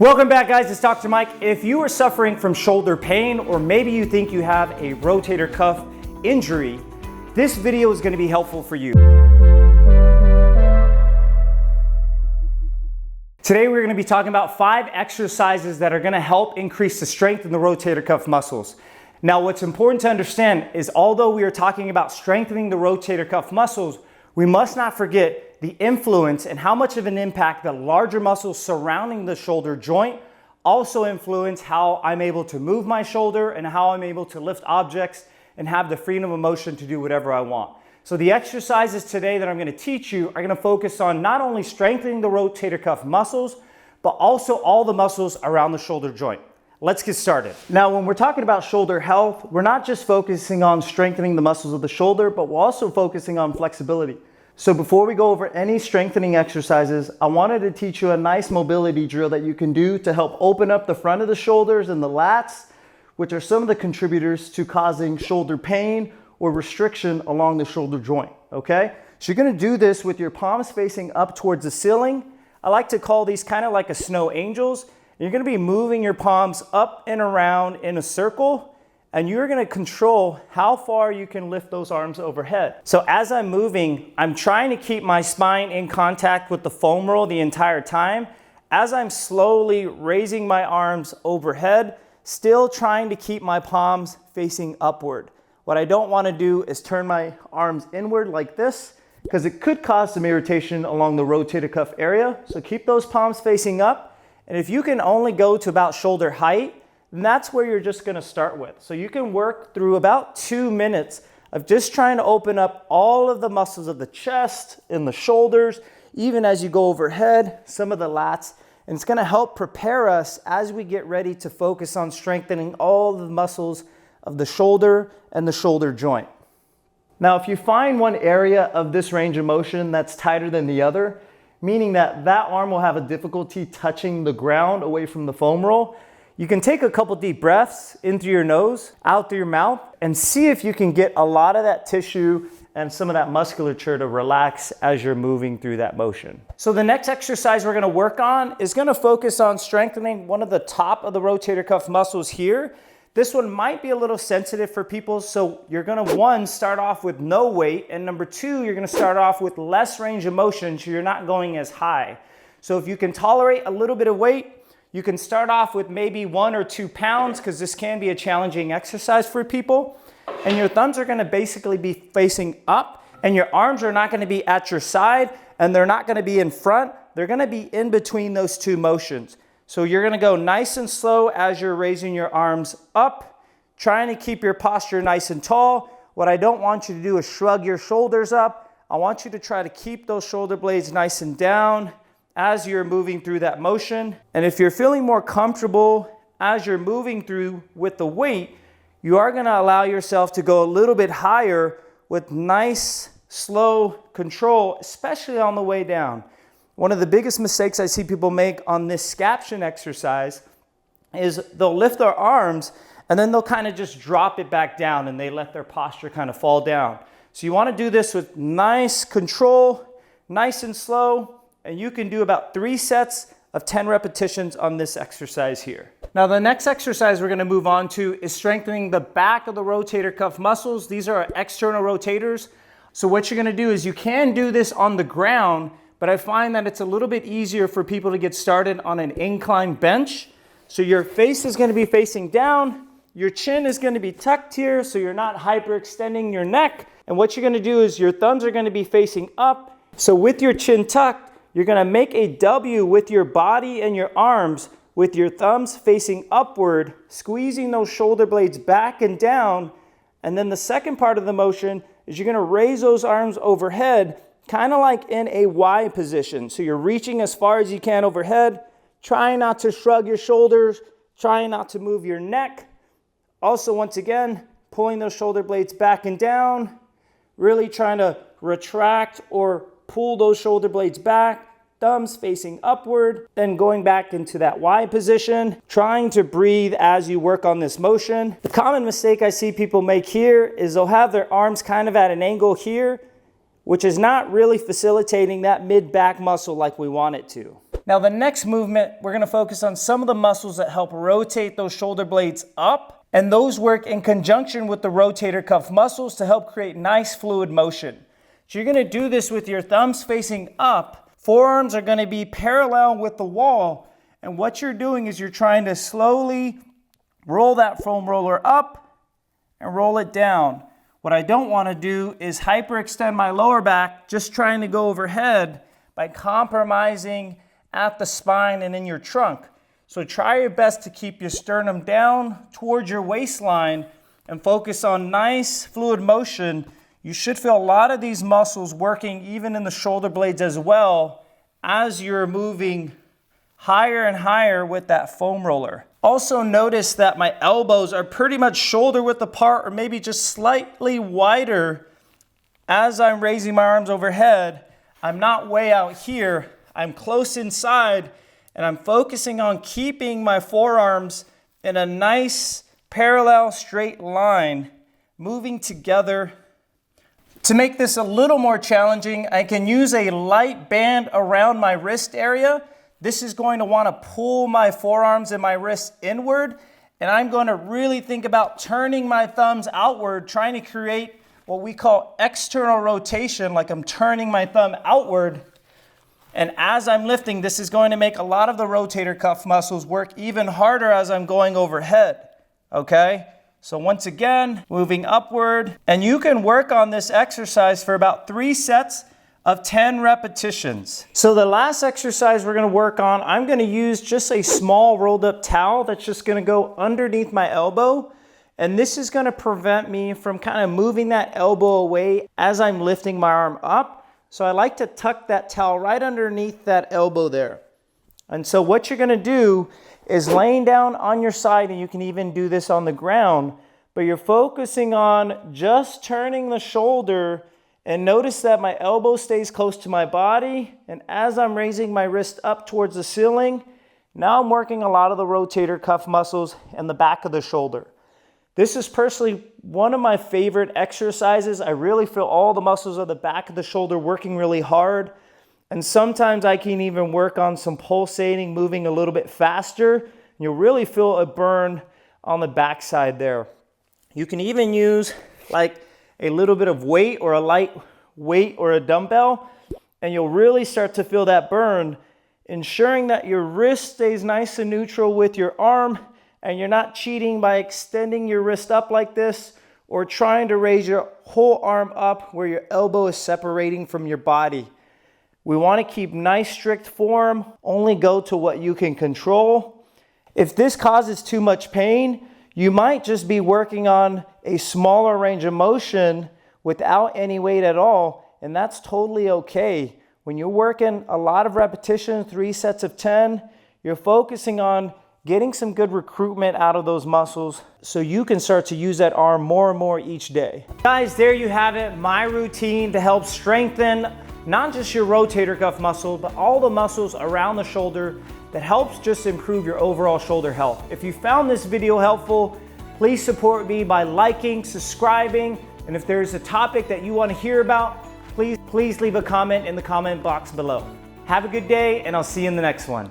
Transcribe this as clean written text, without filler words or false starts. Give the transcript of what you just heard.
Welcome back, guys. It's Dr. Mike. If you are suffering from shoulder pain, or maybe you think you have a rotator cuff injury, this video is going to be helpful for you. Today we're going to be talking about 5 exercises that are going to help increase the strength in the rotator cuff muscles. Now, what's important to understand is although we are talking about strengthening the rotator cuff muscles, we must not forget the influence and how much of an impact the larger muscles surrounding the shoulder joint also influence how I'm able to move my shoulder and how I'm able to lift objects and have the freedom of motion to do whatever I want. So the exercises today that I'm going to teach you are going to focus on not only strengthening the rotator cuff muscles, but also all the muscles around the shoulder joint. Let's get started. Now, when we're talking about shoulder health, we're not just focusing on strengthening the muscles of the shoulder, but we're also focusing on flexibility. So before we go over any strengthening exercises, I wanted to teach you a nice mobility drill that you can do to help open up the front of the shoulders and the lats, which are some of the contributors to causing shoulder pain or restriction along the shoulder joint, okay? So you're gonna do this with your palms facing up towards the ceiling. I like to call these kind of like a snow angels. You're gonna be moving your palms up and around in a circle, and you're gonna control how far you can lift those arms overhead. So as I'm moving, I'm trying to keep my spine in contact with the foam roll the entire time. As I'm slowly raising my arms overhead, still trying to keep my palms facing upward. What I don't wanna do is turn my arms inward like this, because it could cause some irritation along the rotator cuff area. So keep those palms facing up. And if you can only go to about shoulder height, and that's where you're just gonna start with. So you can work through about 2 minutes of just trying to open up all of the muscles of the chest and the shoulders, even as you go overhead, some of the lats, and it's gonna help prepare us as we get ready to focus on strengthening all the muscles of the shoulder and the shoulder joint. Now, if you find one area of this range of motion that's tighter than the other, meaning that arm will have a difficulty touching the ground away from the foam roll, you can take a couple deep breaths in through your nose, out through your mouth, and see if you can get a lot of that tissue and some of that musculature to relax as you're moving through that motion. So the next exercise we're gonna work on is gonna focus on strengthening one of the top of the rotator cuff muscles here. This one might be a little sensitive for people, so you're gonna, 1, start off with no weight, and number 2, you're gonna start off with less range of motion so you're not going as high. So if you can tolerate a little bit of weight, you can start off with maybe 1 or 2 pounds, because this can be a challenging exercise for people. And your thumbs are gonna basically be facing up, and your arms are not gonna be at your side, and they're not gonna be in front. They're gonna be in between those 2 motions. So you're gonna go nice and slow as you're raising your arms up, trying to keep your posture nice and tall. What I don't want you to do is shrug your shoulders up. I want you to try to keep those shoulder blades nice and down as you're moving through that motion. And if you're feeling more comfortable as you're moving through with the weight, you are gonna allow yourself to go a little bit higher with nice, slow control, especially on the way down. One of the biggest mistakes I see people make on this Scaption exercise is they'll lift their arms and then they'll kind of just drop it back down and they let their posture kind of fall down. So you wanna do this with nice control, nice and slow, and you can do about 3 sets of 10 repetitions on this exercise here. Now, the next exercise we're gonna move on to is strengthening the back of the rotator cuff muscles. These are our external rotators. So what you're gonna do is you can do this on the ground, but I find that it's a little bit easier for people to get started on an incline bench. So your face is gonna be facing down, your chin is gonna be tucked here so you're not hyperextending your neck. And what you're gonna do is your thumbs are gonna be facing up. So with your chin tucked, you're gonna make a W with your body and your arms with your thumbs facing upward, squeezing those shoulder blades back and down. And then the second part of the motion is you're gonna raise those arms overhead, kind of like in a Y position. So you're reaching as far as you can overhead, trying not to shrug your shoulders, trying not to move your neck. Also, once again, pulling those shoulder blades back and down, really trying to retract or pull those shoulder blades back, thumbs facing upward, then going back into that Y position, trying to breathe as you work on this motion. The common mistake I see people make here is they'll have their arms kind of at an angle here, which is not really facilitating that mid-back muscle like we want it to. Now the next movement, we're gonna focus on some of the muscles that help rotate those shoulder blades up, and those work in conjunction with the rotator cuff muscles to help create nice fluid motion. So you're gonna do this with your thumbs facing up, forearms are gonna be parallel with the wall, and what you're doing is you're trying to slowly roll that foam roller up and roll it down. What I don't wanna do is hyperextend my lower back, just trying to go overhead by compromising at the spine and in your trunk. So try your best to keep your sternum down towards your waistline and focus on nice fluid motion. You should feel a lot of these muscles working even in the shoulder blades as well as you're moving higher and higher with that foam roller. Also notice that my elbows are pretty much shoulder width apart or maybe just slightly wider as I'm raising my arms overhead. I'm not way out here. I'm close inside and I'm focusing on keeping my forearms in a nice parallel straight line, moving together. To make this a little more challenging, I can use a light band around my wrist area. This is going to want to pull my forearms and my wrists inward, and I'm going to really think about turning my thumbs outward, trying to create what we call external rotation, like I'm turning my thumb outward. And as I'm lifting, this is going to make a lot of the rotator cuff muscles work even harder as I'm going overhead, okay? So once again, moving upward, and you can work on this exercise for about 3 sets of 10 repetitions. So the last exercise we're gonna work on, I'm gonna use just a small rolled up towel that's just gonna go underneath my elbow. And this is gonna prevent me from kind of moving that elbow away as I'm lifting my arm up. So I like to tuck that towel right underneath that elbow there. And so what you're gonna do is laying down on your side, and you can even do this on the ground, but you're focusing on just turning the shoulder, and notice that my elbow stays close to my body, and as I'm raising my wrist up towards the ceiling, now I'm working a lot of the rotator cuff muscles and the back of the shoulder. This is personally one of my favorite exercises. I really feel all the muscles of the back of the shoulder working really hard. And sometimes I can even work on some pulsating, moving a little bit faster. You'll really feel a burn on the back side there. You can even use like a little bit of weight or a light weight or a dumbbell, and you'll really start to feel that burn, ensuring that your wrist stays nice and neutral with your arm, and you're not cheating by extending your wrist up like this or trying to raise your whole arm up where your elbow is separating from your body. We want to keep nice strict form, only go to what you can control. If this causes too much pain, you might just be working on a smaller range of motion without any weight at all, and that's totally okay. When you're working a lot of repetitions, 3 sets of 10, you're focusing on getting some good recruitment out of those muscles so you can start to use that arm more and more each day. Guys, there you have it, my routine to help strengthen not just your rotator cuff muscle, but all the muscles around the shoulder that helps just improve your overall shoulder health. If you found this video helpful, please support me by liking, subscribing, and if there's a topic that you want to hear about, please leave a comment in the comment box below. Have a good day, and I'll see you in the next one.